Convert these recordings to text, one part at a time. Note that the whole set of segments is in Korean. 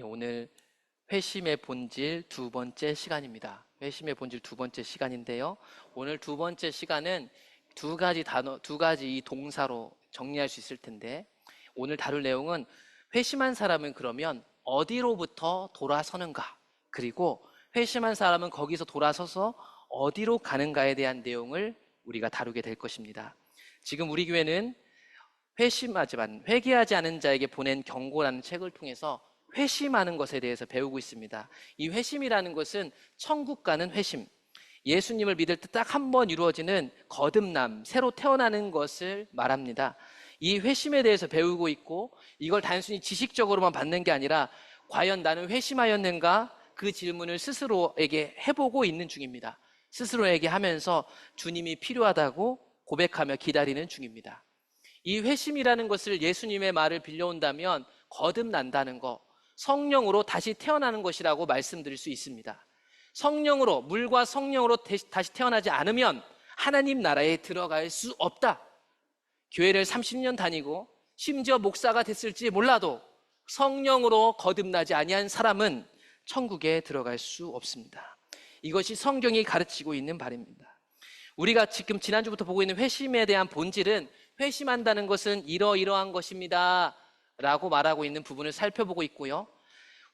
오늘 회심의 본질 두 번째 시간입니다. 회심의 본질 두 번째 시간인데요. 오늘 두 번째 시간은 두 가지 단어, 두 가지 이 동사로 정리할 수 있을 텐데, 오늘 다룰 내용은 회심한 사람은 그러면 어디로부터 돌아서는가, 그리고 회심한 사람은 거기서 돌아서서 어디로 가는가에 대한 내용을 우리가 다루게 될 것입니다. 지금 우리 교회는 회심하지만 회개하지 않은 자에게 보낸 경고라는 책을 통해서 회심하는 것에 대해서 배우고 있습니다. 이 회심이라는 것은 천국 가는 회심, 예수님을 믿을 때 딱 한 번 이루어지는 거듭남, 새로 태어나는 것을 말합니다. 이 회심에 대해서 배우고 있고, 이걸 단순히 지식적으로만 받는 게 아니라 과연 나는 회심하였는가, 그 질문을 스스로에게 해보고 있는 중입니다. 스스로에게 하면서 주님이 필요하다고 고백하며 기다리는 중입니다. 이 회심이라는 것을 예수님의 말을 빌려온다면 거듭난다는 것, 성령으로 다시 태어나는 것이라고 말씀드릴 수 있습니다. 성령으로, 물과 성령으로 다시 태어나지 않으면 하나님 나라에 들어갈 수 없다. 교회를 30년 다니고 심지어 목사가 됐을지 몰라도 성령으로 거듭나지 아니한 사람은 천국에 들어갈 수 없습니다. 이것이 성경이 가르치고 있는 바입니다. 우리가 지금 지난주부터 보고 있는 회심에 대한 본질은, 회심한다는 것은 이러이러한 것입니다 라고 말하고 있는 부분을 살펴보고 있고요.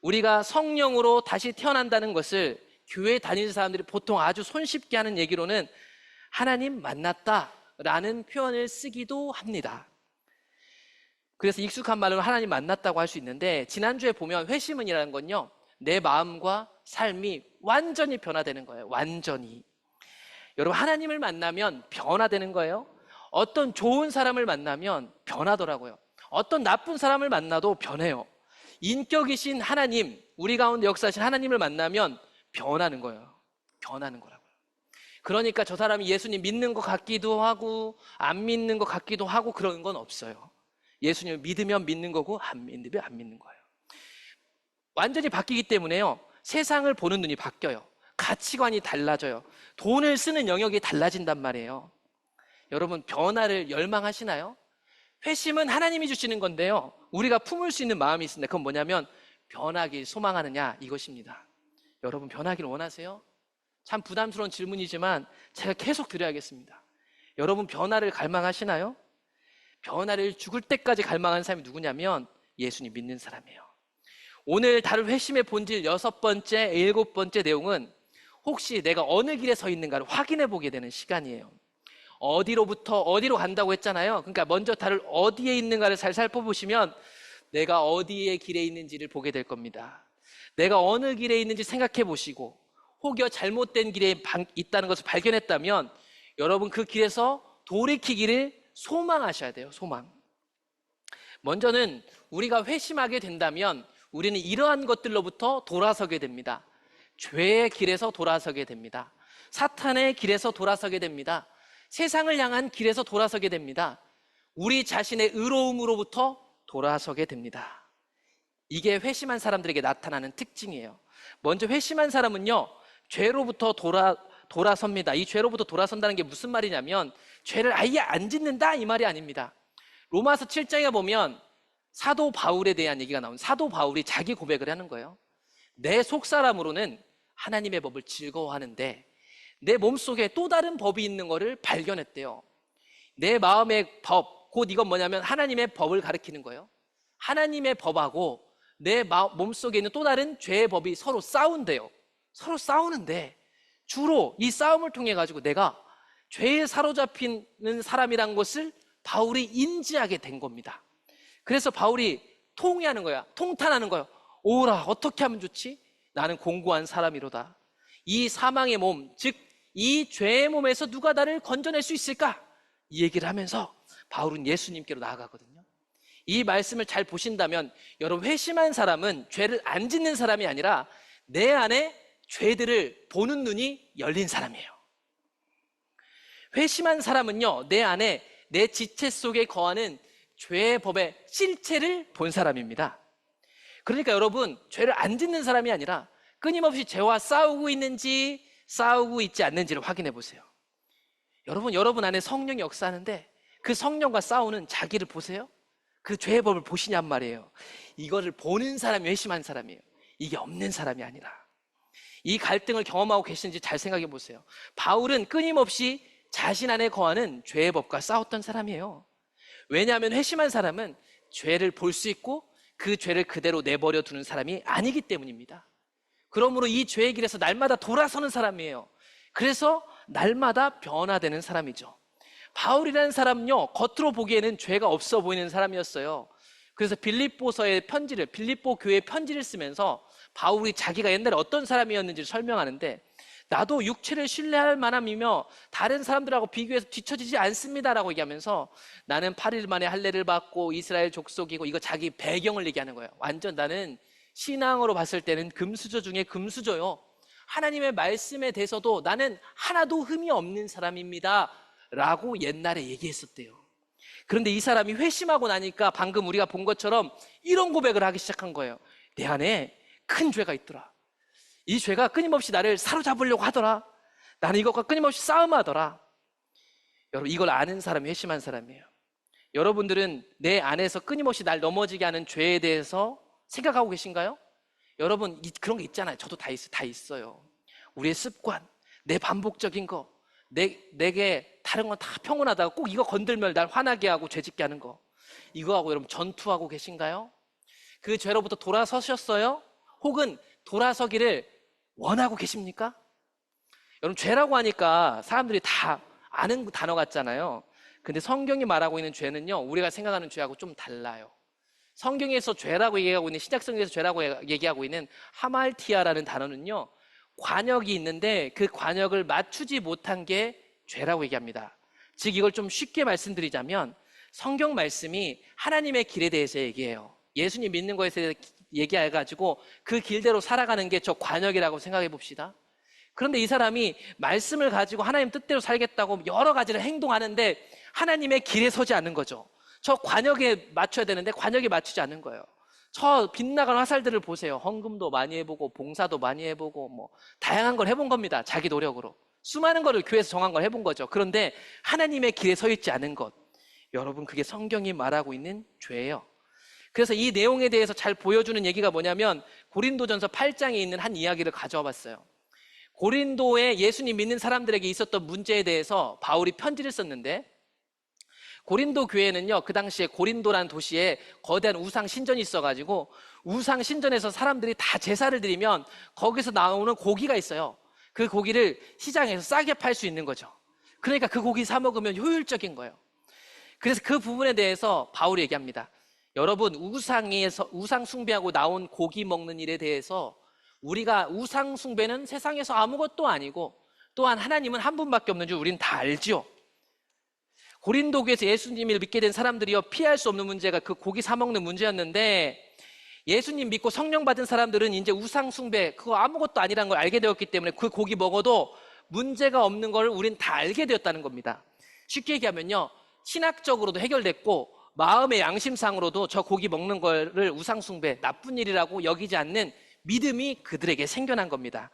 우리가 성령으로 다시 태어난다는 것을 교회 다니는 사람들이 보통 아주 손쉽게 하는 얘기로는 하나님 만났다라는 표현을 쓰기도 합니다. 그래서 익숙한 말로 하나님 만났다고 할 수 있는데, 지난주에 보면 회심은이라는 건요, 내 마음과 삶이 완전히 변화되는 거예요. 완전히. 여러분, 하나님을 만나면 변화되는 거예요. 어떤 좋은 사람을 만나면 변하더라고요. 어떤 나쁜 사람을 만나도 변해요. 인격이신 하나님, 우리 가운데 역사하신 하나님을 만나면 변하는 거예요. 변하는 거라고요. 그러니까 저 사람이 예수님 믿는 것 같기도 하고 안 믿는 것 같기도 하고 그런 건 없어요. 예수님을 믿으면 믿는 거고 안 믿으면 안 믿는 거예요. 완전히 바뀌기 때문에요, 세상을 보는 눈이 바뀌어요. 가치관이 달라져요. 돈을 쓰는 영역이 달라진단 말이에요. 여러분, 변화를 열망하시나요? 회심은 하나님이 주시는 건데요, 우리가 품을 수 있는 마음이 있습니다. 그건 뭐냐면 변하길 소망하느냐, 이것입니다. 여러분, 변하길 원하세요? 참 부담스러운 질문이지만 제가 계속 드려야겠습니다. 여러분, 변화를 갈망하시나요? 변화를 죽을 때까지 갈망하는 사람이 누구냐면 예수님 믿는 사람이에요. 오늘 다룰 회심의 본질 6번째, 7번째 내용은 혹시 내가 어느 길에 서 있는가를 확인해 보게 되는 시간이에요. 어디로부터 어디로 간다고 했잖아요. 그러니까 먼저 다룰 어디에 있는가를 잘 살펴보시면 내가 어디의 길에 있는지를 보게 될 겁니다. 내가 어느 길에 있는지 생각해 보시고, 혹여 잘못된 길에 있다는 것을 발견했다면 여러분, 그 길에서 돌이키기를 소망하셔야 돼요. 소망. 먼저는 우리가 회심하게 된다면 우리는 이러한 것들로부터 돌아서게 됩니다. 죄의 길에서 돌아서게 됩니다. 사탄의 길에서 돌아서게 됩니다. 세상을 향한 길에서 돌아서게 됩니다. 우리 자신의 의로움으로부터 돌아서게 됩니다. 이게 회심한 사람들에게 나타나는 특징이에요. 먼저 회심한 사람은요, 죄로부터 돌아섭니다. 이 죄로부터 돌아선다는 게 무슨 말이냐면 죄를 아예 안 짓는다, 이 말이 아닙니다. 로마서 7장에 보면 사도 바울에 대한 얘기가 나오는, 사도 바울이 자기 고백을 하는 거예요. 내 속사람으로는 하나님의 법을 즐거워하는데 내 몸속에 또 다른 법이 있는 것을 발견했대요. 내 마음의 법, 곧 이건 뭐냐면 하나님의 법을 가리키는 거예요. 하나님의 법하고 내 몸속에 있는 또 다른 죄의 법이 서로 싸운대요. 서로 싸우는데 주로 이 싸움을 통해 가지고 내가 죄에 사로잡히는 사람이란 것을 바울이 인지하게 된 겁니다. 그래서 바울이 통회하는 거야. 통탄하는 거야. 오라, 어떻게 하면 좋지? 나는 공고한 사람이로다. 이 사망의 몸, 즉 이 죄의 몸에서 누가 나를 건져낼 수 있을까? 이 얘기를 하면서 바울은 예수님께로 나아가거든요. 이 말씀을 잘 보신다면 여러분, 회심한 사람은 죄를 안 짓는 사람이 아니라 내 안에 죄들을 보는 눈이 열린 사람이에요. 회심한 사람은요, 내 안에 내 지체 속에 거하는 죄의 법의 실체를 본 사람입니다. 그러니까 여러분, 죄를 안 짓는 사람이 아니라 끊임없이 죄와 싸우고 있는지 싸우고 있지 않는지를 확인해 보세요. 여러분 안에 성령이 역사하는데 그 성령과 싸우는 자기를 보세요. 그 죄의 법을 보시냔 말이에요. 이거를 보는 사람이 회심한 사람이에요. 이게 없는 사람이 아니라. 이 갈등을 경험하고 계시는지 잘 생각해 보세요. 바울은 끊임없이 자신 안에 거하는 죄의 법과 싸웠던 사람이에요. 왜냐하면 회심한 사람은 죄를 볼 수 있고 그 죄를 그대로 내버려 두는 사람이 아니기 때문입니다. 그러므로 이 죄의 길에서 날마다 돌아서는 사람이에요. 그래서 날마다 변화되는 사람이죠. 바울이라는 사람은요, 겉으로 보기에는 죄가 없어 보이는 사람이었어요. 그래서 빌립보 교회에 편지를 쓰면서 바울이 자기가 옛날에 어떤 사람이었는지를 설명하는데, 나도 육체를 신뢰할 만함이며 다른 사람들하고 비교해서 뒤처지지 않습니다라고 얘기하면서, 나는 8일 만에 할례를 받고 이스라엘 족속이고, 이거 자기 배경을 얘기하는 거예요. 완전 나는 신앙으로 봤을 때는 금수저 중에 금수저요. 하나님의 말씀에 대해서도 나는 하나도 흠이 없는 사람입니다 라고 옛날에 얘기했었대요. 그런데 이 사람이 회심하고 나니까 방금 우리가 본 것처럼 이런 고백을 하기 시작한 거예요. 내 안에 큰 죄가 있더라. 이 죄가 끊임없이 나를 사로잡으려고 하더라. 나는 이것과 끊임없이 싸움하더라. 여러분, 이걸 아는 사람이 회심한 사람이에요. 여러분들은 내 안에서 끊임없이 날 넘어지게 하는 죄에 대해서 생각하고 계신가요? 여러분, 그런 게 있잖아요. 저도 다 있어요. 우리의 습관, 내 반복적인 거, 내게 다른 건 다 평온하다가 꼭 이거 건들면 날 화나게 하고 죄짓게 하는 거, 이거하고 여러분 전투하고 계신가요? 그 죄로부터 돌아서셨어요? 혹은 돌아서기를 원하고 계십니까? 여러분, 죄라고 하니까 사람들이 다 아는 단어 같잖아요. 근데 성경이 말하고 있는 죄는요, 우리가 생각하는 죄하고 좀 달라요. 성경에서 죄라고 얘기하고 있는, 신약성경에서 죄라고 얘기하고 있는 하말티아라는 단어는요, 관역이 있는데 그 관역을 맞추지 못한 게 죄라고 얘기합니다. 즉, 이걸 좀 쉽게 말씀드리자면 성경 말씀이 하나님의 길에 대해서 얘기해요. 예수님 믿는 것에 대해서 얘기해가지고 그 길대로 살아가는 게 저 관역이라고 생각해 봅시다. 그런데 이 사람이 말씀을 가지고 하나님 뜻대로 살겠다고 여러 가지를 행동하는데 하나님의 길에 서지 않는 거죠. 저 관역에 맞춰야 되는데 관역에 맞추지 않는 거예요. 저 빗나간 화살들을 보세요. 헌금도 많이 해보고 봉사도 많이 해보고 뭐 다양한 걸 해본 겁니다. 자기 노력으로 수많은 거를 교회에서 정한 걸 해본 거죠. 그런데 하나님의 길에 서 있지 않은 것, 여러분, 그게 성경이 말하고 있는 죄예요. 그래서 이 내용에 대해서 잘 보여주는 얘기가 뭐냐면 고린도전서 8장에 있는 한 이야기를 가져와 봤어요. 고린도에 예수님 믿는 사람들에게 있었던 문제에 대해서 바울이 편지를 썼는데, 고린도 교회는요, 그 당시에 고린도라는 도시에 거대한 우상 신전이 있어가지고 우상 신전에서 사람들이 다 제사를 드리면 거기서 나오는 고기가 있어요. 그 고기를 시장에서 싸게 팔 수 있는 거죠. 그러니까 그 고기 사 먹으면 효율적인 거예요. 그래서 그 부분에 대해서 바울이 얘기합니다. 여러분, 우상 숭배하고 나온 고기 먹는 일에 대해서, 우리가 우상 숭배는 세상에서 아무것도 아니고 또한 하나님은 한 분밖에 없는 줄 우리는 다 알죠. 고린도 교회에서 예수님을 믿게 된 사람들이요, 피할 수 없는 문제가 그 고기 사 먹는 문제였는데, 예수님 믿고 성령 받은 사람들은 이제 우상 숭배 그거 아무것도 아니라는 걸 알게 되었기 때문에 그 고기 먹어도 문제가 없는 걸 우린 다 알게 되었다는 겁니다. 쉽게 얘기하면요, 신학적으로도 해결됐고 마음의 양심상으로도 저 고기 먹는 거를 우상 숭배, 나쁜 일이라고 여기지 않는 믿음이 그들에게 생겨난 겁니다.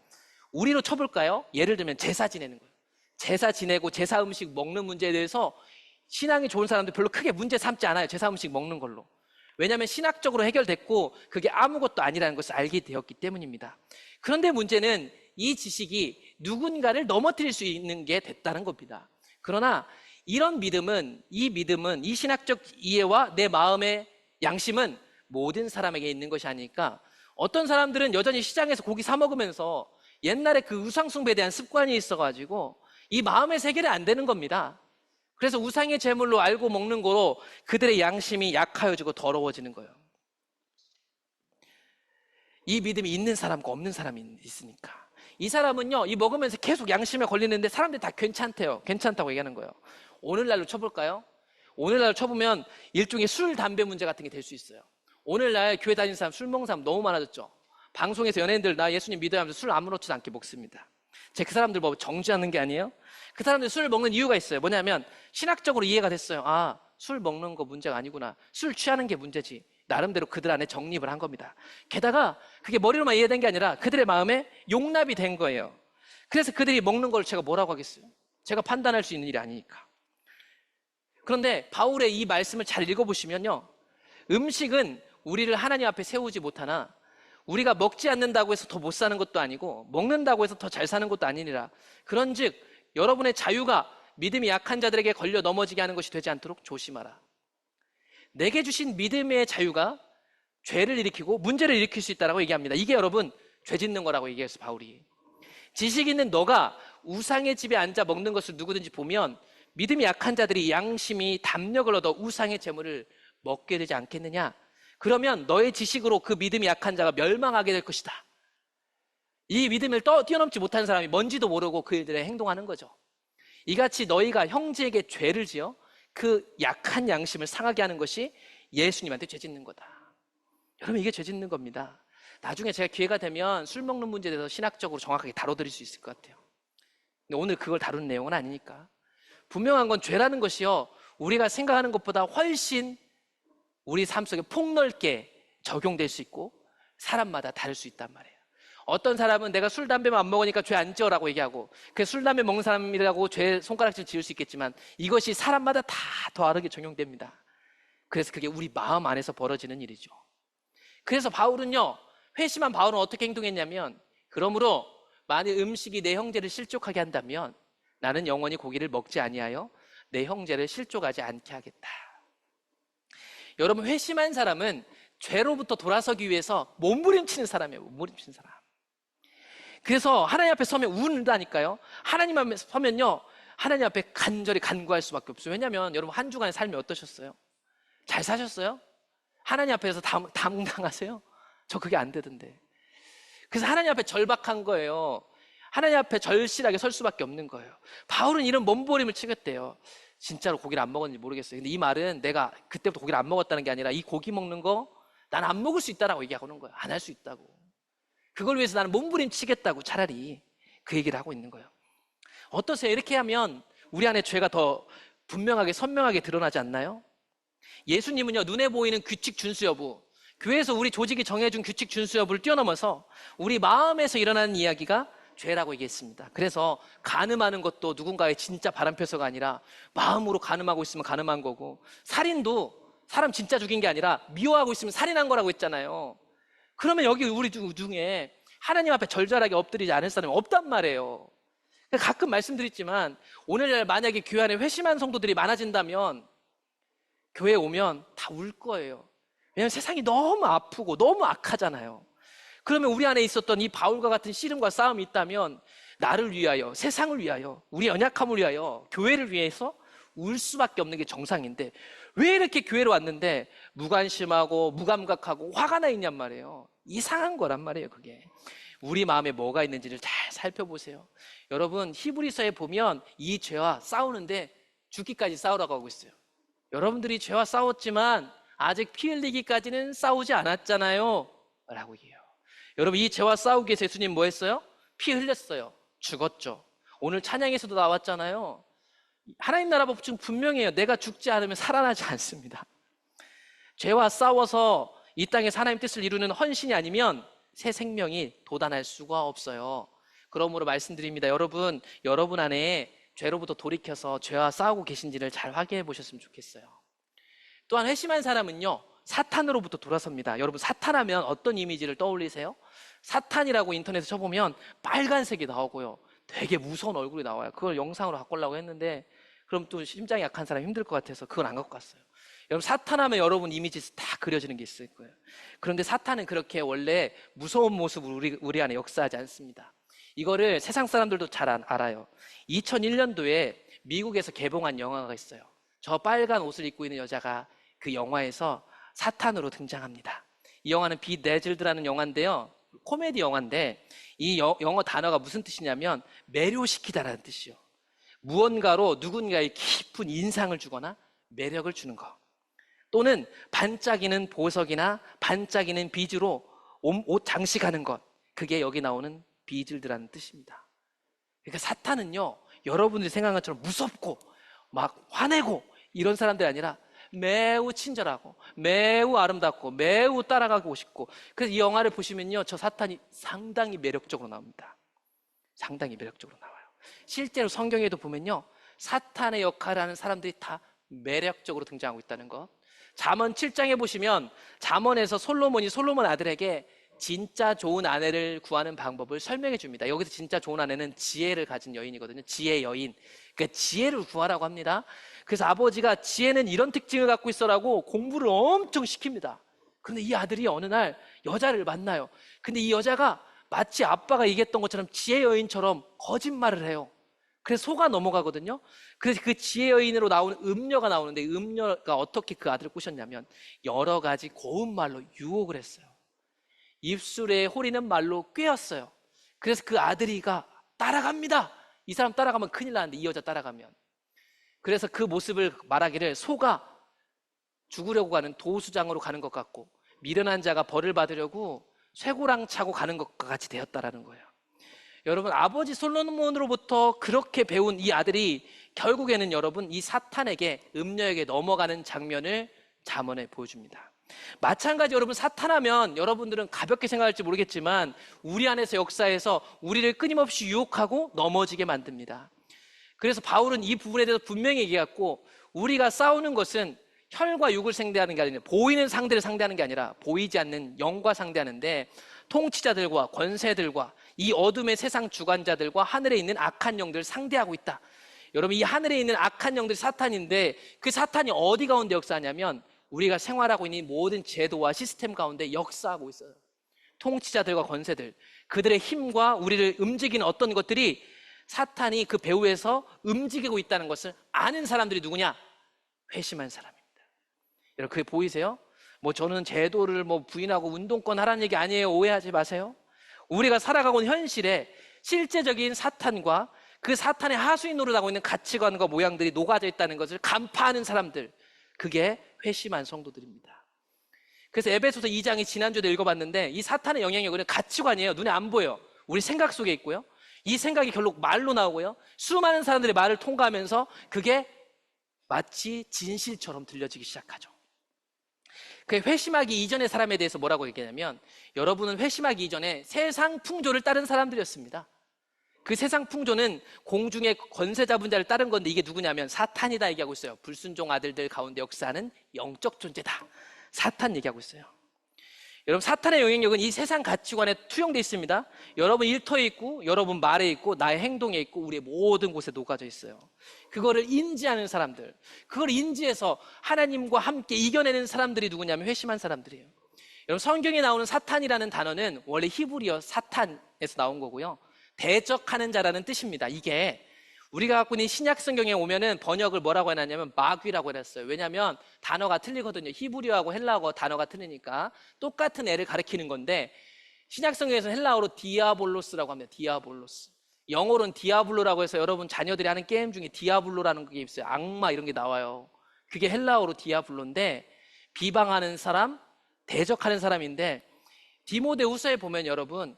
우리로 쳐볼까요? 예를 들면 제사 지내는 거예요. 제사 지내고 제사 음식 먹는 문제에 대해서 신앙이 좋은 사람들 별로 크게 문제 삼지 않아요. 제사 음식 먹는 걸로. 왜냐하면 신학적으로 해결됐고 그게 아무것도 아니라는 것을 알게 되었기 때문입니다. 그런데 문제는 이 지식이 누군가를 넘어뜨릴 수 있는 게 됐다는 겁니다. 그러나 이런 믿음은, 이 신학적 이해와 내 마음의 양심은 모든 사람에게 있는 것이 아니니까, 어떤 사람들은 여전히 시장에서 고기 사 먹으면서 옛날에 그 우상숭배에 대한 습관이 있어가지고 이 마음의 세계를 안 되는 겁니다. 그래서 우상의 제물로 알고 먹는 거로 그들의 양심이 약하여지고 더러워지는 거예요. 이 믿음이 있는 사람과 없는 사람이 있으니까. 이 사람은요, 이 먹으면서 계속 양심에 걸리는데 사람들이 다 괜찮대요. 괜찮다고 얘기하는 거예요. 오늘날로 쳐볼까요? 오늘날로 쳐보면 일종의 술, 담배 문제 같은 게 될 수 있어요. 오늘날 교회 다니는 사람, 술 먹는 사람 너무 많아졌죠. 방송에서 연예인들 나 예수님 믿어야 하면서 술 아무렇지도 않게 먹습니다. 그 사람들 뭐 정죄하는 게 아니에요. 그 사람들 술 먹는 이유가 있어요. 뭐냐면 신학적으로 이해가 됐어요. 아, 술 먹는 거 문제가 아니구나. 술 취하는 게 문제지. 나름대로 그들 안에 정립을 한 겁니다. 게다가 그게 머리로만 이해된 게 아니라 그들의 마음에 용납이 된 거예요. 그래서 그들이 먹는 걸 제가 뭐라고 하겠어요? 제가 판단할 수 있는 일이 아니니까. 그런데 바울의 이 말씀을 잘 읽어보시면요, 음식은 우리를 하나님 앞에 세우지 못하나 우리가 먹지 않는다고 해서 더 못 사는 것도 아니고 먹는다고 해서 더 잘 사는 것도 아니니라. 그런즉 여러분의 자유가 믿음이 약한 자들에게 걸려 넘어지게 하는 것이 되지 않도록 조심하라. 내게 주신 믿음의 자유가 죄를 일으키고 문제를 일으킬 수 있다고 얘기합니다. 이게 여러분 죄 짓는 거라고 얘기했어 바울이. 지식 있는 너가 우상의 집에 앉아 먹는 것을 누구든지 보면 믿음이 약한 자들이 양심이 담력을 얻어 우상의 재물을 먹게 되지 않겠느냐. 그러면 너의 지식으로 그 믿음이 약한 자가 멸망하게 될 것이다. 이 믿음을 뛰어넘지 못한 사람이 뭔지도 모르고 그 일들에 행동하는 거죠. 이같이 너희가 형제에게 죄를 지어 그 약한 양심을 상하게 하는 것이 예수님한테 죄 짓는 거다. 여러분 이게 죄 짓는 겁니다. 나중에 제가 기회가 되면 술 먹는 문제에 대해서 신학적으로 정확하게 다뤄드릴 수 있을 것 같아요. 근데 오늘 그걸 다루는 내용은 아니니까. 분명한 건 죄라는 것이요, 우리가 생각하는 것보다 훨씬 우리 삶 속에 폭넓게 적용될 수 있고 사람마다 다를 수 있단 말이에요. 어떤 사람은 내가 술, 담배만 안 먹으니까 죄 안 지어라고 얘기하고, 그 술, 담배 먹는 사람이라고 죄 손가락질 지을 수 있겠지만 이것이 사람마다 다 다르게 적용됩니다. 그래서 그게 우리 마음 안에서 벌어지는 일이죠. 그래서 바울은요, 회심한 바울은 어떻게 행동했냐면, 그러므로 만일 음식이 내 형제를 실족하게 한다면 나는 영원히 고기를 먹지 아니하여 내 형제를 실족하지 않게 하겠다. 여러분, 회심한 사람은 죄로부터 돌아서기 위해서 몸부림치는 사람이에요. 몸부림치는 사람. 그래서 하나님 앞에 서면 운다니까요. 하나님 앞에 서면요, 하나님 앞에 간절히 간구할 수밖에 없어요. 왜냐하면 여러분 한 주간의 삶이 어떠셨어요? 잘 사셨어요? 하나님 앞에서 당당하세요? 저 그게 안 되던데. 그래서 하나님 앞에 절박한 거예요. 하나님 앞에 절실하게 설 수밖에 없는 거예요. 바울은 이런 몸부림을 치겠대요. 진짜로 고기를 안 먹었는지 모르겠어요. 근데 이 말은 내가 그때부터 고기를 안 먹었다는 게 아니라 이 고기 먹는 거 난 안 먹을 수 있다라고 얘기하는 거예요. 안 할 수 있다고. 그걸 위해서 나는 몸부림 치겠다고 차라리 그 얘기를 하고 있는 거예요. 어떠세요? 이렇게 하면 우리 안에 죄가 더 분명하게 선명하게 드러나지 않나요? 예수님은요, 눈에 보이는 규칙 준수 여부, 교회에서 우리 조직이 정해준 규칙 준수 여부를 뛰어넘어서 우리 마음에서 일어나는 이야기가 죄라고 얘기했습니다. 그래서 간음하는 것도 누군가의 진짜 바람펴서가 아니라 마음으로 간음하고 있으면 간음한 거고, 살인도 사람 진짜 죽인 게 아니라 미워하고 있으면 살인한 거라고 했잖아요. 그러면 여기 우리 중에 하나님 앞에 절절하게 엎드리지 않을 사람이 없단 말이에요. 가끔 말씀드렸지만 오늘날 만약에 교회 안에 회심한 성도들이 많아진다면 교회에 오면 다 울 거예요. 왜냐하면 세상이 너무 아프고 너무 악하잖아요. 그러면 우리 안에 있었던 이 바울과 같은 씨름과 싸움이 있다면 나를 위하여, 세상을 위하여, 우리 연약함을 위하여, 교회를 위해서 울 수밖에 없는 게 정상인데, 왜 이렇게 교회로 왔는데 무관심하고 무감각하고 화가 나 있냔 말이에요. 이상한 거란 말이에요. 그게 우리 마음에 뭐가 있는지를 잘 살펴보세요. 여러분, 히브리서에 보면 이 죄와 싸우는데 죽기까지 싸우라고 하고 있어요. 여러분들이 죄와 싸웠지만 아직 피 흘리기까지는 싸우지 않았잖아요 라고 얘기해요. 여러분, 이 죄와 싸우기 위해서 예수님 뭐 했어요? 피 흘렸어요. 죽었죠. 오늘 찬양에서도 나왔잖아요. 하나님 나라 법칙은 분명해요. 내가 죽지 않으면 살아나지 않습니다. 죄와 싸워서 이 땅에서 하나님 뜻을 이루는 헌신이 아니면 새 생명이 돋아날 수가 없어요. 그러므로 말씀드립니다. 여러분 안에 죄로부터 돌이켜서 죄와 싸우고 계신지를 잘 확인해 보셨으면 좋겠어요. 또한 회심한 사람은요, 사탄으로부터 돌아섭니다. 여러분, 사탄하면 어떤 이미지를 떠올리세요? 사탄이라고 인터넷에 쳐보면 빨간색이 나오고요, 되게 무서운 얼굴이 나와요. 그걸 영상으로 갖고 오려고 했는데 그럼 또 심장이 약한 사람 힘들 것 같아서 그건 안 갖고 갔어요. 여러분, 사탄하면 여러분 이미지 다 그려지는 게 있을 거예요. 그런데 사탄은 그렇게 원래 무서운 모습으로 우리 안에 역사하지 않습니다. 이거를 세상 사람들도 잘 알아요. 2001년도에 미국에서 개봉한 영화가 있어요. 저 빨간 옷을 입고 있는 여자가 그 영화에서 사탄으로 등장합니다. 이 영화는 비 네즐드라는 영화인데요, 코미디 영화인데 이 영어 단어가 무슨 뜻이냐면 매료시키다라는 뜻이요. 무언가로 누군가의 깊은 인상을 주거나 매력을 주는 것, 또는 반짝이는 보석이나 반짝이는 비즈로 옷 장식하는 것, 그게 여기 나오는 비즐드라는 뜻입니다. 그러니까 사탄은요, 여러분들이 생각한 것처럼 무섭고 막 화내고 이런 사람들이 아니라 매우 친절하고 매우 아름답고 매우 따라가고 싶고, 그래서 이 영화를 보시면요, 저 사탄이 상당히 매력적으로 나옵니다. 상당히 매력적으로 나와요. 실제로 성경에도 보면요, 사탄의 역할을 하는 사람들이 다 매력적으로 등장하고 있다는 것. 잠언 7장에 보시면 잠언에서 솔로몬 아들에게 진짜 좋은 아내를 구하는 방법을 설명해 줍니다. 여기서 진짜 좋은 아내는 지혜를 가진 여인이거든요. 지혜 여인. 그러니까 지혜를 구하라고 합니다. 그래서 아버지가 지혜는 이런 특징을 갖고 있어라고 공부를 엄청 시킵니다. 그런데 이 아들이 어느 날 여자를 만나요. 근데 이 여자가 마치 아빠가 얘기했던 것처럼 지혜 여인처럼 거짓말을 해요. 그래서 속아 넘어가거든요. 그래서 그 지혜 여인으로 나오는 음녀가 나오는데 음녀가 어떻게 그 아들을 꼬셨냐면 여러 가지 고운 말로 유혹을 했어요. 입술에 호리는 말로 꿰었어요. 그래서 그 아들이가 따라갑니다. 이 사람 따라가면 큰일 나는데 이 여자 따라가면. 그래서 그 모습을 말하기를 소가 죽으려고 가는 도수장으로 가는 것 같고 미련한 자가 벌을 받으려고 쇠고랑 차고 가는 것과 같이 되었다라는 거예요. 여러분, 아버지 솔로몬으로부터 그렇게 배운 이 아들이 결국에는 여러분 이 사탄에게 음녀에게 넘어가는 장면을 잠언에 보여줍니다. 마찬가지 여러분, 사탄하면 여러분들은 가볍게 생각할지 모르겠지만 우리 안에서 역사에서 우리를 끊임없이 유혹하고 넘어지게 만듭니다. 그래서 바울은 이 부분에 대해서 분명히 얘기했고, 우리가 싸우는 것은 혈과 육을 상대하는 게 아니라 보이는 상대를 상대하는 게 아니라 보이지 않는 영과 상대하는데, 통치자들과 권세들과 이 어둠의 세상 주관자들과 하늘에 있는 악한 영들을 상대하고 있다. 여러분, 이 하늘에 있는 악한 영들이 사탄인데 그 사탄이 어디 가운데 역사하냐면 우리가 생활하고 있는 모든 제도와 시스템 가운데 역사하고 있어요. 통치자들과 권세들, 그들의 힘과 우리를 움직이는 어떤 것들이 사탄이 그 배후에서 움직이고 있다는 것을 아는 사람들이 누구냐? 회심한 사람입니다. 여러분, 그게 보이세요? 저는 제도를 부인하고 운동권 하라는 얘기 아니에요. 오해하지 마세요. 우리가 살아가고 있는 현실에 실제적인 사탄과 그 사탄의 하수인 노릇하고 있는 가치관과 모양들이 녹아져 있다는 것을 간파하는 사람들, 그게 회심한 성도들입니다. 그래서 에베소서 2장이 지난주에도 읽어봤는데 이 사탄의 영향력은 가치관이에요. 눈에 안 보여요. 우리 생각 속에 있고요. 이 생각이 결국 말로 나오고요. 수많은 사람들의 말을 통과하면서 그게 마치 진실처럼 들려지기 시작하죠. 그 회심하기 이전의 사람에 대해서 뭐라고 얘기하냐면, 여러분은 회심하기 이전에 세상 풍조를 따른 사람들이었습니다. 그 세상 풍조는 공중의 권세 잡은 자를 따른 건데 이게 누구냐면 사탄이다 얘기하고 있어요. 불순종 아들들 가운데 역사하는 영적 존재다. 사탄 얘기하고 있어요. 여러분, 사탄의 영향력은 이 세상 가치관에 투영되어 있습니다. 여러분 일터에 있고 여러분 말에 있고 나의 행동에 있고 우리의 모든 곳에 녹아져 있어요. 그거를 인지하는 사람들, 그걸 인지해서 하나님과 함께 이겨내는 사람들이 누구냐면 회심한 사람들이에요. 여러분, 성경에 나오는 사탄이라는 단어는 원래 히브리어 사탄에서 나온 거고요. 대적하는 자라는 뜻입니다. 이게 우리가 갖고 있는 신약 성경에 오면은 번역을 뭐라고 해놨냐면 마귀라고 해놨어요. 왜냐하면 단어가 틀리거든요. 히브리어하고 헬라어 단어가 틀리니까 똑같은 애를 가리키는 건데, 신약 성경에서는 헬라어로 디아볼로스라고 합니다. 디아볼로스. 영어로는 디아블로라고 해서 여러분 자녀들이 하는 게임 중에 디아블로라는 게 있어요. 악마 이런 게 나와요. 그게 헬라어로 디아블로인데 비방하는 사람, 대적하는 사람인데, 디모데후서에 보면 여러분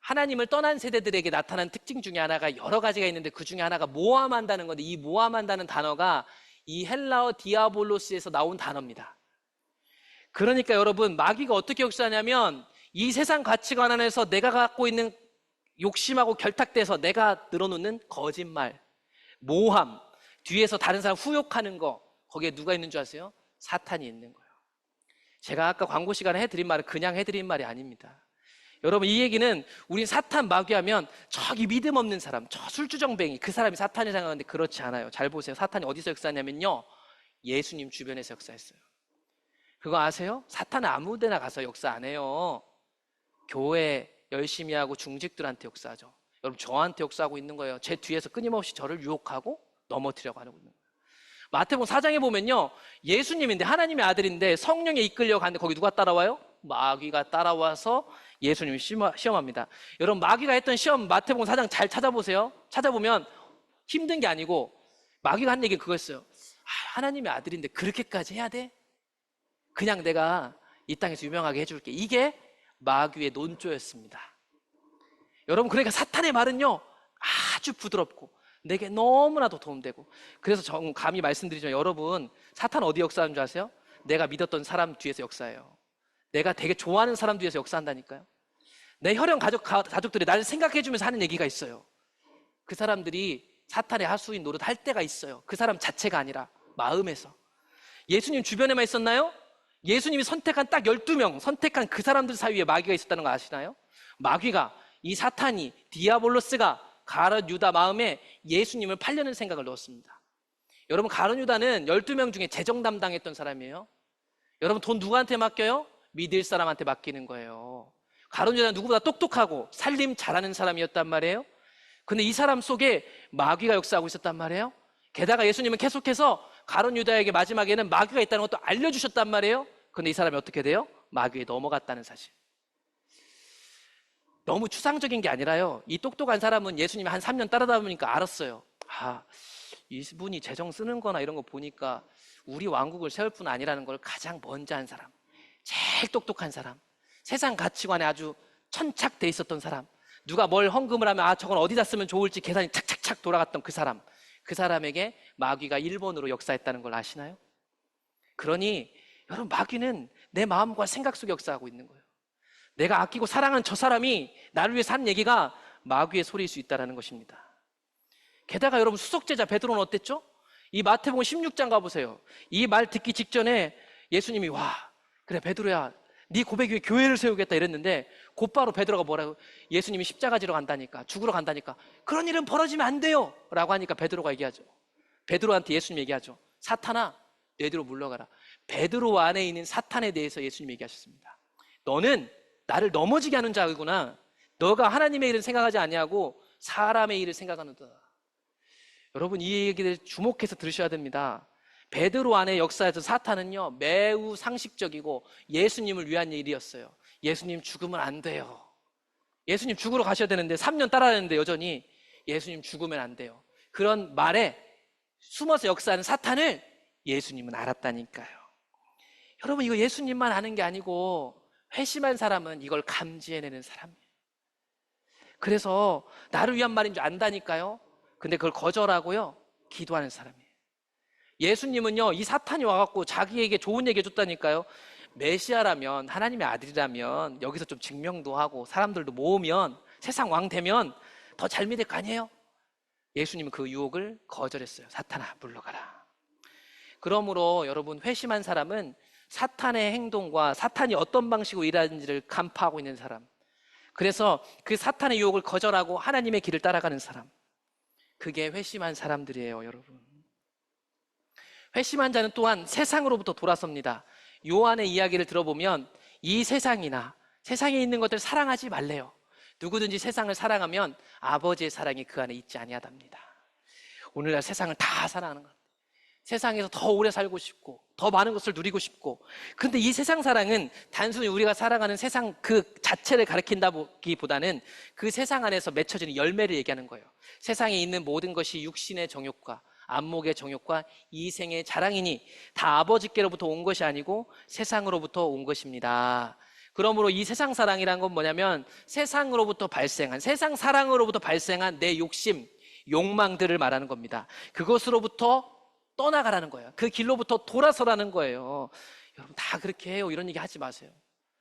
하나님을 떠난 세대들에게 나타난 특징 중에 하나가 여러 가지가 있는데 그 중에 하나가 모함한다는 건데, 이 모함한다는 단어가 이 헬라어 디아볼로스에서 나온 단어입니다. 그러니까 여러분, 마귀가 어떻게 역사하냐면 이 세상 가치관 안에서 내가 갖고 있는 욕심하고 결탁돼서 내가 늘어놓는 거짓말, 모함, 뒤에서 다른 사람 후욕하는 거, 거기에 누가 있는 줄 아세요? 사탄이 있는 거예요. 제가 아까 광고 시간에 해드린 말은 그냥 해드린 말이 아닙니다. 여러분, 이 얘기는 우린 사탄 마귀하면 저기 믿음 없는 사람, 저 술주정뱅이, 그 사람이 사탄이 생각하는데 그렇지 않아요. 잘 보세요. 사탄이 어디서 역사하냐면요, 예수님 주변에서 역사했어요. 그거 아세요? 사탄은 아무 데나 가서 역사 안 해요. 교회 열심히 하고 중직들한테 역사하죠. 여러분, 저한테 역사하고 있는 거예요. 제 뒤에서 끊임없이 저를 유혹하고 넘어뜨려고 하고 있는 거예요. 마태복음 4장에 보면요, 예수님인데 하나님의 아들인데 성령에 이끌려 가는데 거기 누가 따라와요? 마귀가 따라와서 예수님을 시험합니다. 여러분, 마귀가 했던 시험 마태복음 4장 잘 찾아보세요. 찾아보면 힘든 게 아니고 마귀가 한 얘기 그거였어요. 하나님의 아들인데 그렇게까지 해야 돼? 그냥 내가 이 땅에서 유명하게 해줄게. 이게 마귀의 논조였습니다. 여러분, 그러니까 사탄의 말은요 아주 부드럽고 내게 너무나도 도움되고, 그래서 감히 말씀드리지만 여러분, 사탄 어디 역사하는 줄 아세요? 내가 믿었던 사람 뒤에서 역사해요. 내가 되게 좋아하는 사람 뒤에서 역사한다니까요. 내 혈연 가족들이 나를 생각해주면서 하는 얘기가 있어요. 그 사람들이 사탄의 하수인 노릇 할 때가 있어요. 그 사람 자체가 아니라 마음에서. 예수님 주변에만 있었나요? 예수님이 선택한 딱 12명, 선택한 그 사람들 사이에 마귀가 있었다는 거 아시나요? 마귀가, 이 사탄이, 디아볼로스가 가룟 유다 마음에 예수님을 팔려는 생각을 넣었습니다. 여러분, 가룟 유다는 12명 중에 재정 담당했던 사람이에요. 여러분, 돈 누구한테 맡겨요? 믿을 사람한테 맡기는 거예요. 가룟 유다는 누구보다 똑똑하고 살림 잘하는 사람이었단 말이에요. 근데 이 사람 속에 마귀가 역사하고 있었단 말이에요. 게다가 예수님은 계속해서 가룟 유다에게 마지막에는 마귀가 있다는 것도 알려주셨단 말이에요. 근데 이 사람이 어떻게 돼요? 마귀에 넘어갔다는 사실. 너무 추상적인 게 아니라요, 이 똑똑한 사람은 예수님이 한 3년 따라다 보니까 알았어요. 아, 이분이 재정 쓰는 거나 이런 거 보니까 우리 왕국을 세울 뿐 아니라는 걸 가장 먼저 한 사람, 제일 똑똑한 사람, 세상 가치관에 아주 천착돼 있었던 사람, 누가 뭘 헌금을 하면 아, 저건 어디다 쓰면 좋을지 계산이 착착착 돌아갔던 그 사람, 그 사람에게 마귀가 1번으로 역사했다는 걸 아시나요? 그러니 여러분, 마귀는 내 마음과 생각 속에 역사하고 있는 거예요. 내가 아끼고 사랑하는 저 사람이 나를 위해 산 얘기가 마귀의 소리일 수 있다는 것입니다. 게다가 여러분, 수석제자 베드로는 어땠죠? 이 마태복음 16장 가보세요. 이 말 듣기 직전에 예수님이 와, 그래 베드로야, 네 고백 위에 교회를 세우겠다 이랬는데 곧바로 베드로가 뭐라고? 예수님이 십자가 지러 간다니까, 죽으러 간다니까, 그런 일은 벌어지면 안 돼요 라고 하니까 베드로가 얘기하죠. 베드로한테 예수님 얘기하죠. 사탄아, 내 뒤로 물러가라. 베드로 안에 있는 사탄에 대해서 예수님 얘기하셨습니다. 너는 나를 넘어지게 하는 자이구나. 너가 하나님의 일을 생각하지 아니하고 사람의 일을 생각하는다. 여러분, 이 얘기를 주목해서 들으셔야 됩니다. 베드로 안의 역사에서 사탄은요, 매우 상식적이고 예수님을 위한 일이었어요. 예수님 죽으면 안 돼요. 예수님 죽으러 가셔야 되는데 3년 따라다녔는데 여전히 예수님 죽으면 안 돼요. 그런 말에 숨어서 역사하는 사탄을 예수님은 알았다니까요. 여러분, 이거 예수님만 아는 게 아니고 회심한 사람은 이걸 감지해내는 사람이에요. 그래서 나를 위한 말인 줄 안다니까요. 근데 그걸 거절하고요, 기도하는 사람이에요. 예수님은요, 이 사탄이 와갖고 자기에게 좋은 얘기 해줬다니까요. 메시아라면, 하나님의 아들이라면 여기서 좀 증명도 하고 사람들도 모으면, 세상 왕 되면 더 잘 믿을 거 아니에요? 예수님은 그 유혹을 거절했어요. 사탄아, 물러가라. 그러므로 여러분, 회심한 사람은 사탄의 행동과 사탄이 어떤 방식으로 일하는지를 간파하고 있는 사람, 그래서 그 사탄의 유혹을 거절하고 하나님의 길을 따라가는 사람, 그게 회심한 사람들이에요. 여러분, 회심한 자는 또한 세상으로부터 돌아섭니다. 요한의 이야기를 들어보면 이 세상이나 세상에 있는 것들 사랑하지 말래요. 누구든지 세상을 사랑하면 아버지의 사랑이 그 안에 있지 아니하답니다. 오늘날 세상을 다 사랑하는 것, 세상에서 더 오래 살고 싶고 더 많은 것을 누리고 싶고, 근데 이 세상 사랑은 단순히 우리가 살아가는 세상 그 자체를 가리킨다기보다는 그 세상 안에서 맺혀지는 열매를 얘기하는 거예요. 세상에 있는 모든 것이 육신의 정욕과 안목의 정욕과 이생의 자랑이니 다 아버지께로부터 온 것이 아니고 세상으로부터 온 것입니다. 그러므로 이 세상 사랑이란 건 뭐냐면 세상으로부터 발생한, 세상 사랑으로부터 발생한 내 욕심, 욕망들을 말하는 겁니다. 그것으로부터 떠나가라는 거예요. 그 길로부터 돌아서라는 거예요. 여러분, 다 그렇게 해요 이런 얘기 하지 마세요.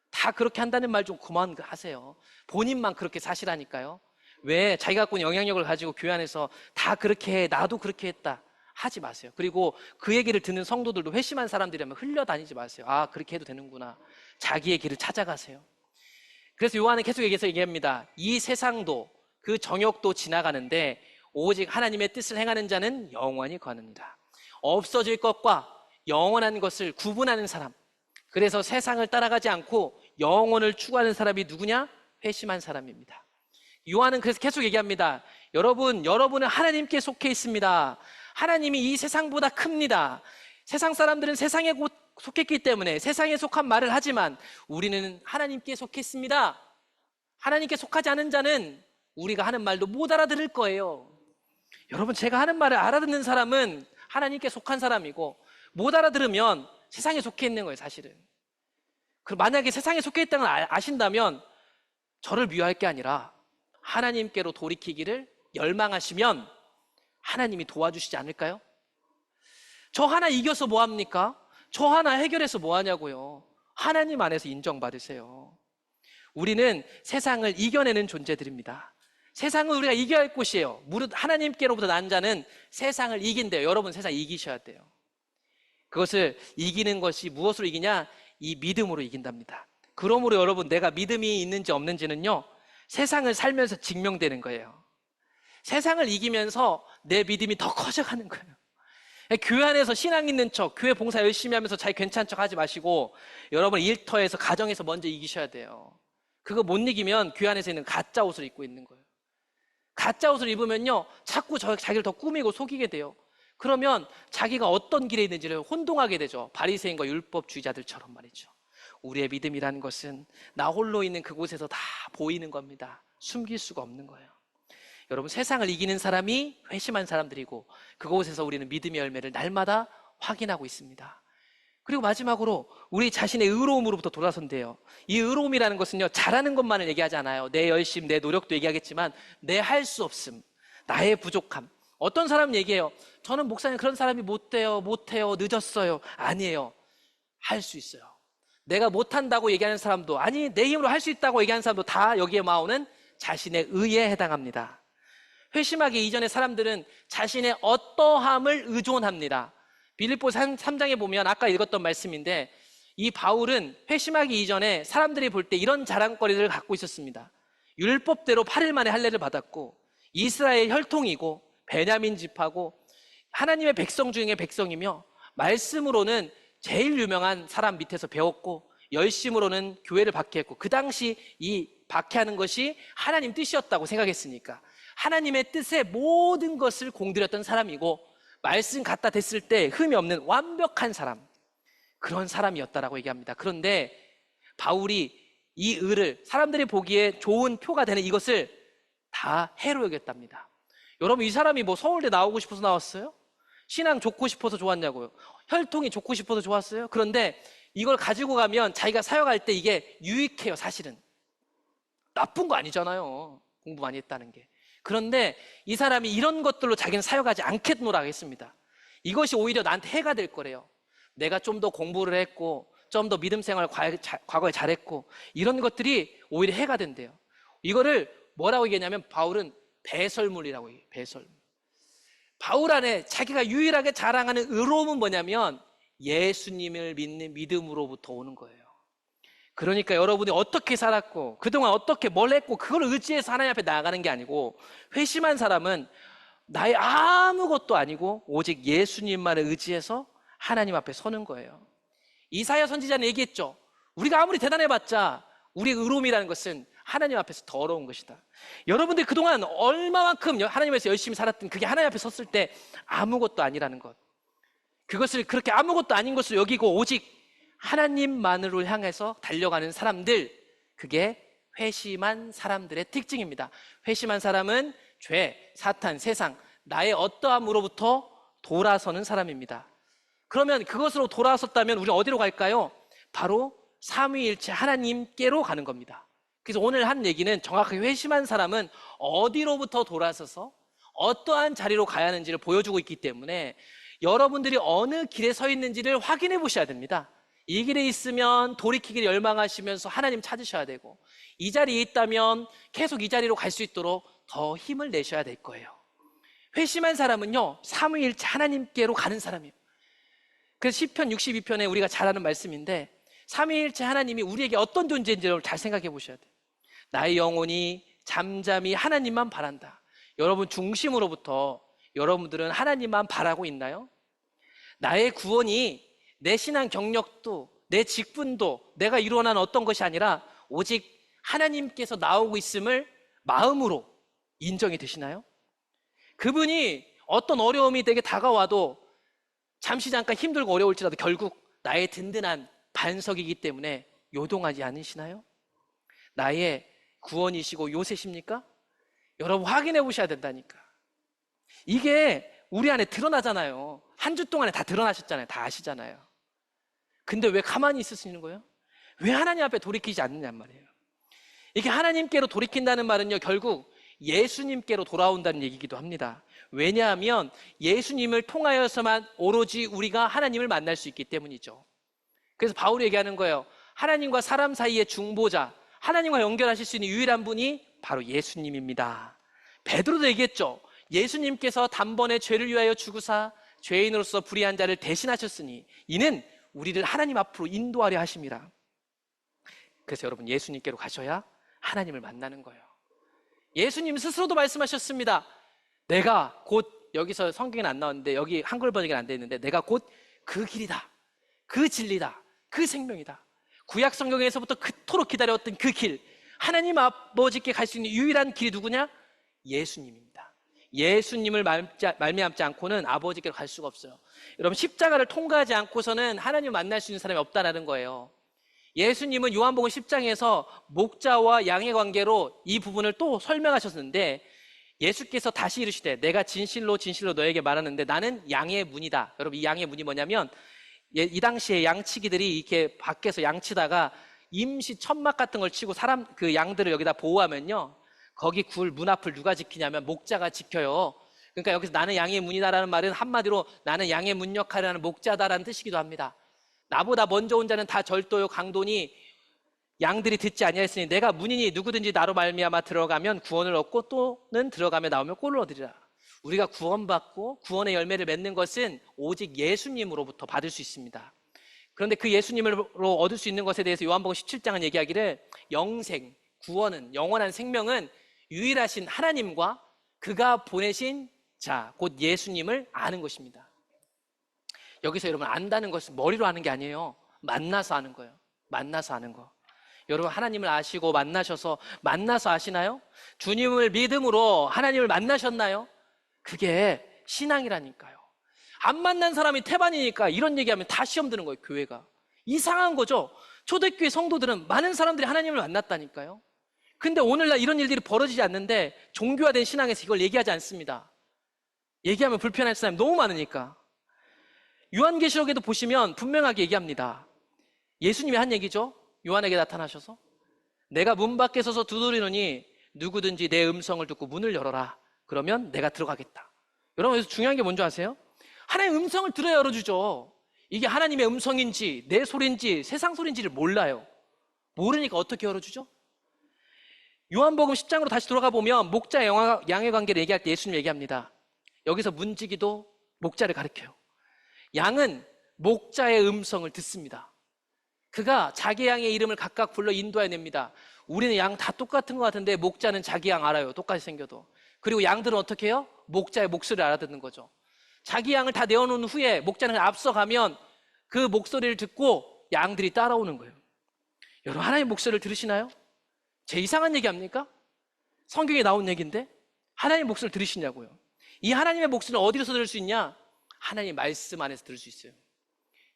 다 그렇게 한다는 말 좀 그만하세요. 본인만 그렇게 사시라니까요. 왜 자기가 갖고 있는 영향력을 가지고 교회 안에서 다 그렇게 해, 나도 그렇게 했다 하지 마세요. 그리고 그 얘기를 듣는 성도들도 회심한 사람들이라면 흘려다니지 마세요. 아, 그렇게 해도 되는구나. 자기의 길을 찾아가세요. 그래서 요한은 계속 얘기합니다. 이 세상도 그 정욕도 지나가는데 오직 하나님의 뜻을 행하는 자는 영원히 거하느니라. 없어질 것과 영원한 것을 구분하는 사람, 그래서 세상을 따라가지 않고 영원을 추구하는 사람이 누구냐? 회심한 사람입니다. 요한은 그래서 계속 얘기합니다. 여러분은 하나님께 속해 있습니다. 하나님이 이 세상보다 큽니다. 세상 사람들은 세상에 속했기 때문에 세상에 속한 말을 하지만 우리는 하나님께 속했습니다. 하나님께 속하지 않은 자는 우리가 하는 말도 못 알아들을 거예요. 여러분, 제가 하는 말을 알아듣는 사람은 하나님께 속한 사람이고, 못 알아들으면 세상에 속해 있는 거예요, 사실은. 만약에 세상에 속해 있다는 걸 아신다면 저를 미워할 게 아니라 하나님께로 돌이키기를 열망하시면 하나님이 도와주시지 않을까요? 저 하나 이겨서 뭐합니까? 저 하나 해결해서 뭐하냐고요. 하나님 안에서 인정받으세요. 우리는 세상을 이겨내는 존재들입니다. 세상은 우리가 이겨야 할 곳이에요. 무릇 하나님께로부터 난 자는 세상을 이긴대요. 여러분, 세상 이기셔야 돼요. 그것을 이기는 것이 무엇으로 이기냐? 이 믿음으로 이긴답니다. 그러므로 여러분, 내가 믿음이 있는지 없는지는요, 세상을 살면서 증명되는 거예요. 세상을 이기면서 내 믿음이 더 커져가는 거예요. 교회 안에서 신앙 있는 척, 교회 봉사 열심히 하면서 자기 괜찮은 척 하지 마시고 여러분 일터에서, 가정에서 먼저 이기셔야 돼요. 그거 못 이기면 교회 안에서 있는 가짜 옷을 입고 있는 거예요. 가짜 옷을 입으면요, 자꾸 자기를 더 꾸미고 속이게 돼요. 그러면 자기가 어떤 길에 있는지를 혼동하게 되죠. 바리새인과 율법주의자들처럼 말이죠. 우리의 믿음이라는 것은 나 홀로 있는 그곳에서 다 보이는 겁니다. 숨길 수가 없는 거예요. 여러분, 세상을 이기는 사람이 회심한 사람들이고 그곳에서 우리는 믿음의 열매를 날마다 확인하고 있습니다. 그리고 마지막으로 우리 자신의 의로움으로부터 돌아선대요. 이 의로움이라는 것은요, 잘하는 것만을 얘기하지 않아요. 내 열심, 내 노력도 얘기하겠지만 내 할 수 없음, 나의 부족함. 어떤 사람은 얘기해요. 저는 목사님 그런 사람이 못해요, 늦었어요. 아니에요. 할 수 있어요. 내가 못한다고 얘기하는 사람도, 아니 내 힘으로 할 수 있다고 얘기하는 사람도 다 여기에 나오는 자신의 의에 해당합니다. 회심하기 이전의 사람들은 자신의 어떠함을 의존합니다. 빌립보서 3장에 보면 아까 읽었던 말씀인데, 이 바울은 회심하기 이전에 사람들이 볼 때 이런 자랑거리를 갖고 있었습니다. 율법대로 8일 만에 할례를 받았고, 이스라엘 혈통이고, 베냐민 지파고, 하나님의 백성 중에 백성이며, 말씀으로는 제일 유명한 사람 밑에서 배웠고, 열심으로는 교회를 박해했고, 그 당시 이 박해하는 것이 하나님 뜻이었다고 생각했으니까 하나님의 뜻에 모든 것을 공들였던 사람이고, 말씀 갖다 댔을 때 흠이 없는 완벽한 사람, 그런 사람이었다라고 얘기합니다. 그런데 바울이 이 의를 사람들이 보기에 좋은 표가 되는 이것을 다 해로 여겼답니다. 여러분, 이 사람이 뭐 서울대 나오고 싶어서 나왔어요? 신앙 좋고 싶어서 좋았냐고요? 혈통이 좋고 싶어서 좋았어요? 그런데 이걸 가지고 가면 자기가 사역할 때 이게 유익해요. 사실은 나쁜 거 아니잖아요, 공부 많이 했다는 게. 그런데 이 사람이 이런 것들로 자기는 사역하지 않겠노라 했습니다. 이것이 오히려 나한테 해가 될 거래요. 내가 좀 더 공부를 했고, 좀 더 믿음 생활을 과거에 잘했고, 이런 것들이 오히려 해가 된대요. 이거를 뭐라고 얘기하냐면 바울은 배설물이라고 얘기해요. 배설물. 바울 안에 자기가 유일하게 자랑하는 의로움은 뭐냐면 예수님을 믿는 믿음으로부터 오는 거예요. 그러니까 여러분이 어떻게 살았고 그동안 어떻게 뭘 했고 그걸 의지해서 하나님 앞에 나아가는 게 아니고, 회심한 사람은 나의 아무것도 아니고 오직 예수님만을 의지해서 하나님 앞에 서는 거예요. 이사야 선지자는 얘기했죠. 우리가 아무리 대단해봤자 우리의 의로움이라는 것은 하나님 앞에서 더러운 것이다. 여러분들 그동안 얼마만큼 하나님 앞에서 열심히 살았든 그게 하나님 앞에 섰을 때 아무것도 아니라는 것, 그것을 그렇게 아무것도 아닌 것을 여기고 오직 하나님만으로 향해서 달려가는 사람들, 그게 회심한 사람들의 특징입니다. 회심한 사람은 죄, 사탄, 세상, 나의 어떠함으로부터 돌아서는 사람입니다. 그러면 그것으로 돌아섰다면 우리는 어디로 갈까요? 바로 삼위일체 하나님께로 가는 겁니다. 그래서 오늘 한 얘기는 정확하게 회심한 사람은 어디로부터 돌아서서 어떠한 자리로 가야 하는지를 보여주고 있기 때문에 여러분들이 어느 길에 서 있는지를 확인해 보셔야 됩니다. 이 길에 있으면 돌이키기를 열망하시면서 하나님 찾으셔야 되고, 이 자리에 있다면 계속 이 자리로 갈 수 있도록 더 힘을 내셔야 될 거예요. 회심한 사람은요, 삼위일체 하나님께로 가는 사람이에요. 그래서 시편 62편에 우리가 잘 아는 말씀인데, 삼위일체 하나님이 우리에게 어떤 존재인지를 잘 생각해 보셔야 돼요. 나의 영혼이 잠잠히 하나님만 바란다. 여러분 중심으로부터 여러분들은 하나님만 바라고 있나요? 나의 구원이 내 신앙 경력도, 내 직분도, 내가 이루어난 어떤 것이 아니라 오직 하나님께서 나오고 있음을 마음으로 인정이 되시나요? 그분이 어떤 어려움이 되게 다가와도 잠시 잠깐 힘들고 어려울지라도 결국 나의 든든한 반석이기 때문에 요동하지 않으시나요? 나의 구원이시고 요새십니까? 여러분 확인해 보셔야 된다니까. 이게 우리 안에 드러나잖아요. 한 주 동안에 다 드러나셨잖아요. 다 아시잖아요. 근데 왜 가만히 있으시는 거예요? 왜 하나님 앞에 돌이키지 않느냐 말이에요. 이게 하나님께로 돌이킨다는 말은요, 결국 예수님께로 돌아온다는 얘기이기도 합니다. 왜냐하면 예수님을 통하여서만 오로지 우리가 하나님을 만날 수 있기 때문이죠. 그래서 바울이 얘기하는 거예요. 하나님과 사람 사이의 중보자, 하나님과 연결하실 수 있는 유일한 분이 바로 예수님입니다. 베드로도 얘기했죠. 예수님께서 단번에 죄를 위하여 죽으사 죄인으로서 불의한 자를 대신하셨으니 이는 우리를 하나님 앞으로 인도하려 하심이라. 그래서 여러분, 예수님께로 가셔야 하나님을 만나는 거예요. 예수님 스스로도 말씀하셨습니다. 내가 곧, 여기서 성경에는 안 나왔는데 여기 한글 번역에는 안 돼 있는데, 내가 곧 그 길이다, 그 진리다, 그 생명이다. 구약 성경에서부터 그토록 기다려왔던 그 길, 하나님 아버지께 갈 수 있는 유일한 길이 누구냐? 예수님입니다. 예수님을 말미암지 않고는 아버지께로 갈 수가 없어요. 여러분, 십자가를 통과하지 않고서는 하나님을 만날 수 있는 사람이 없다라는 거예요. 예수님은 요한복음 10장에서 목자와 양의 관계로 이 부분을 또 설명하셨는데, 예수께서 다시 이르시되 내가 진실로 진실로 너에게 말하는데 나는 양의 문이다. 여러분, 이 양의 문이 뭐냐면, 이 당시에 양치기들이 이렇게 밖에서 양치다가 임시 천막 같은 걸 치고 그 양들을 여기다 보호하면요, 거기 굴 문 앞을 누가 지키냐면 목자가 지켜요. 그러니까 여기서 나는 양의 문이다라는 말은 한마디로 나는 양의 문 역할을 하는 목자다라는 뜻이기도 합니다. 나보다 먼저 온 자는 다 절도요 강도니 양들이 듣지 아니하였으니 내가 문이니 누구든지 나로 말미암아 들어가면 구원을 얻고 또는 들어가며 나오면 꼴을 얻으리라. 우리가 구원받고 구원의 열매를 맺는 것은 오직 예수님으로부터 받을 수 있습니다. 그런데 그 예수님으로 얻을 수 있는 것에 대해서 요한복음 17장은 얘기하기를, 영생, 구원은, 영원한 생명은 유일하신 하나님과 그가 보내신 자, 곧 예수님을 아는 것입니다. 여기서 여러분, 안다는 것은 머리로 아는 게 아니에요. 만나서 아는 거예요. 만나서 아는 거. 여러분, 하나님을 아시고 만나서 아시나요? 주님을 믿음으로 하나님을 만나셨나요? 그게 신앙이라니까요. 안 만난 사람이 태반이니까 이런 얘기하면 다 시험 드는 거예요. 교회가 이상한 거죠. 초대교회 성도들은 많은 사람들이 하나님을 만났다니까요. 근데 오늘날 이런 일들이 벌어지지 않는데 종교화된 신앙에서 이걸 얘기하지 않습니다. 얘기하면 불편할 사람이 너무 많으니까. 요한계시록에도 보시면 분명하게 얘기합니다. 예수님이 한 얘기죠. 요한에게 나타나셔서 내가 문 밖에 서서 두드리노니 누구든지 내 음성을 듣고 문을 열어라. 그러면 내가 들어가겠다. 여러분, 여기서 중요한 게 뭔지 아세요? 하나님의 음성을 들어야 열어주죠. 이게 하나님의 음성인지 내 소리인지 세상 소리인지를 몰라요. 모르니까 어떻게 열어주죠? 요한복음 10장으로 다시 돌아가 보면 목자 양의 관계를 얘기할 때 예수님 얘기합니다. 여기서 문지기도 목자를 가리켜요. 양은 목자의 음성을 듣습니다. 그가 자기 양의 이름을 각각 불러 인도해냅니다. 우리는 양 다 똑같은 것 같은데 목자는 자기 양 알아요. 똑같이 생겨도. 그리고 양들은 어떻게 해요? 목자의 목소리를 알아듣는 거죠. 자기 양을 다 내어놓은 후에 목자는 앞서가면 그 목소리를 듣고 양들이 따라오는 거예요. 여러분, 하나님의 목소리를 들으시나요? 제 이상한 얘기 합니까? 성경에 나온 얘기인데 하나님의 목소리를 들으시냐고요. 이 하나님의 목소리는 어디서 들을 수 있냐? 하나님의 말씀 안에서 들을 수 있어요.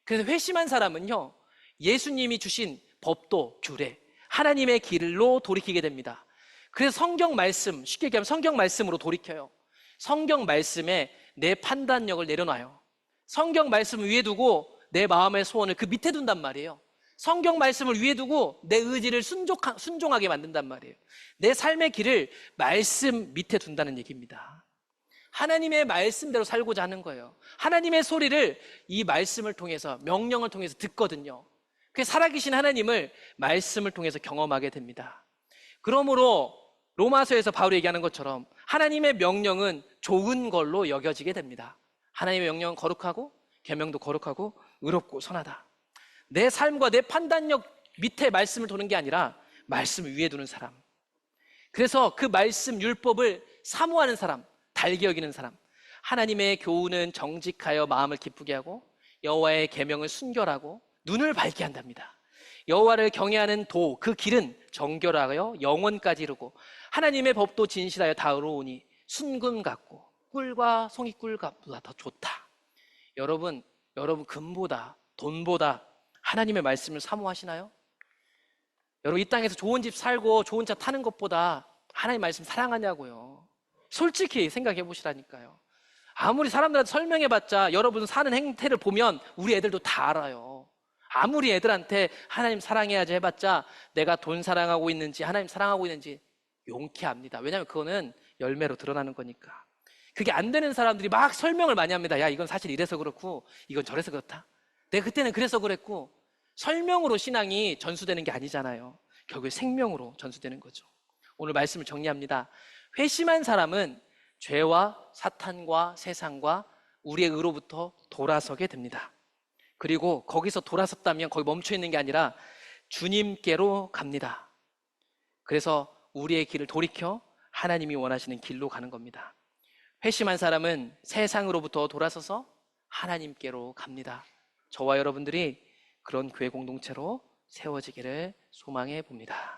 그래서 회심한 사람은요, 예수님이 주신 법도, 규례, 하나님의 길로 돌이키게 됩니다. 그래서 성경 말씀, 쉽게 얘기하면 성경 말씀으로 돌이켜요. 성경 말씀에 내 판단력을 내려놔요. 성경 말씀을 위에 두고 내 마음의 소원을 그 밑에 둔단 말이에요. 성경 말씀을 위에 두고 내 의지를 순종하게 만든단 말이에요. 내 삶의 길을 말씀 밑에 둔다는 얘기입니다. 하나님의 말씀대로 살고자 하는 거예요. 하나님의 소리를 이 말씀을 통해서, 명령을 통해서 듣거든요. 그래서 살아계신 하나님을 말씀을 통해서 경험하게 됩니다. 그러므로 로마서에서 바울이 얘기하는 것처럼 하나님의 명령은 좋은 걸로 여겨지게 됩니다. 하나님의 명령은 거룩하고 계명도 거룩하고 의롭고 선하다. 내 삶과 내 판단력 밑에 말씀을 두는 게 아니라 말씀을 위에 두는 사람. 그래서 그 말씀 율법을 사모하는 사람, 달게 여기는 사람. 하나님의 교훈은 정직하여 마음을 기쁘게 하고 여호와의 계명을 순결하고 눈을 밝게 한답니다. 여호와를 경외하는 도, 그 길은 정결하여 영원까지 이르고 하나님의 법도 진실하여 다 의로우니 순금 같고 꿀과 송이꿀보다 더 좋다. 여러분 금보다 돈보다 하나님의 말씀을 사모하시나요? 여러분, 이 땅에서 좋은 집 살고 좋은 차 타는 것보다 하나님 말씀 사랑하냐고요. 솔직히 생각해 보시라니까요. 아무리 사람들한테 설명해봤자 여러분 사는 행태를 보면 우리 애들도 다 알아요. 아무리 애들한테 하나님 사랑해야지 해봤자 내가 돈 사랑하고 있는지 하나님 사랑하고 있는지 용케 압니다. 왜냐하면 그거는 열매로 드러나는 거니까. 그게 안 되는 사람들이 막 설명을 많이 합니다. 야, 이건 사실 이래서 그렇고 이건 저래서 그렇다. 내가 그때는 그래서 그랬고. 설명으로 신앙이 전수되는 게 아니잖아요. 결국 생명으로 전수되는 거죠. 오늘 말씀을 정리합니다. 회심한 사람은 죄와 사탄과 세상과 우리의 의로부터 돌아서게 됩니다. 그리고 거기서 돌아섰다면 거기 멈춰 있는 게 아니라 주님께로 갑니다. 그래서 우리의 길을 돌이켜 하나님이 원하시는 길로 가는 겁니다. 회심한 사람은 세상으로부터 돌아서서 하나님께로 갑니다. 저와 여러분들이 그런 교회 공동체로 세워지기를 소망해 봅니다.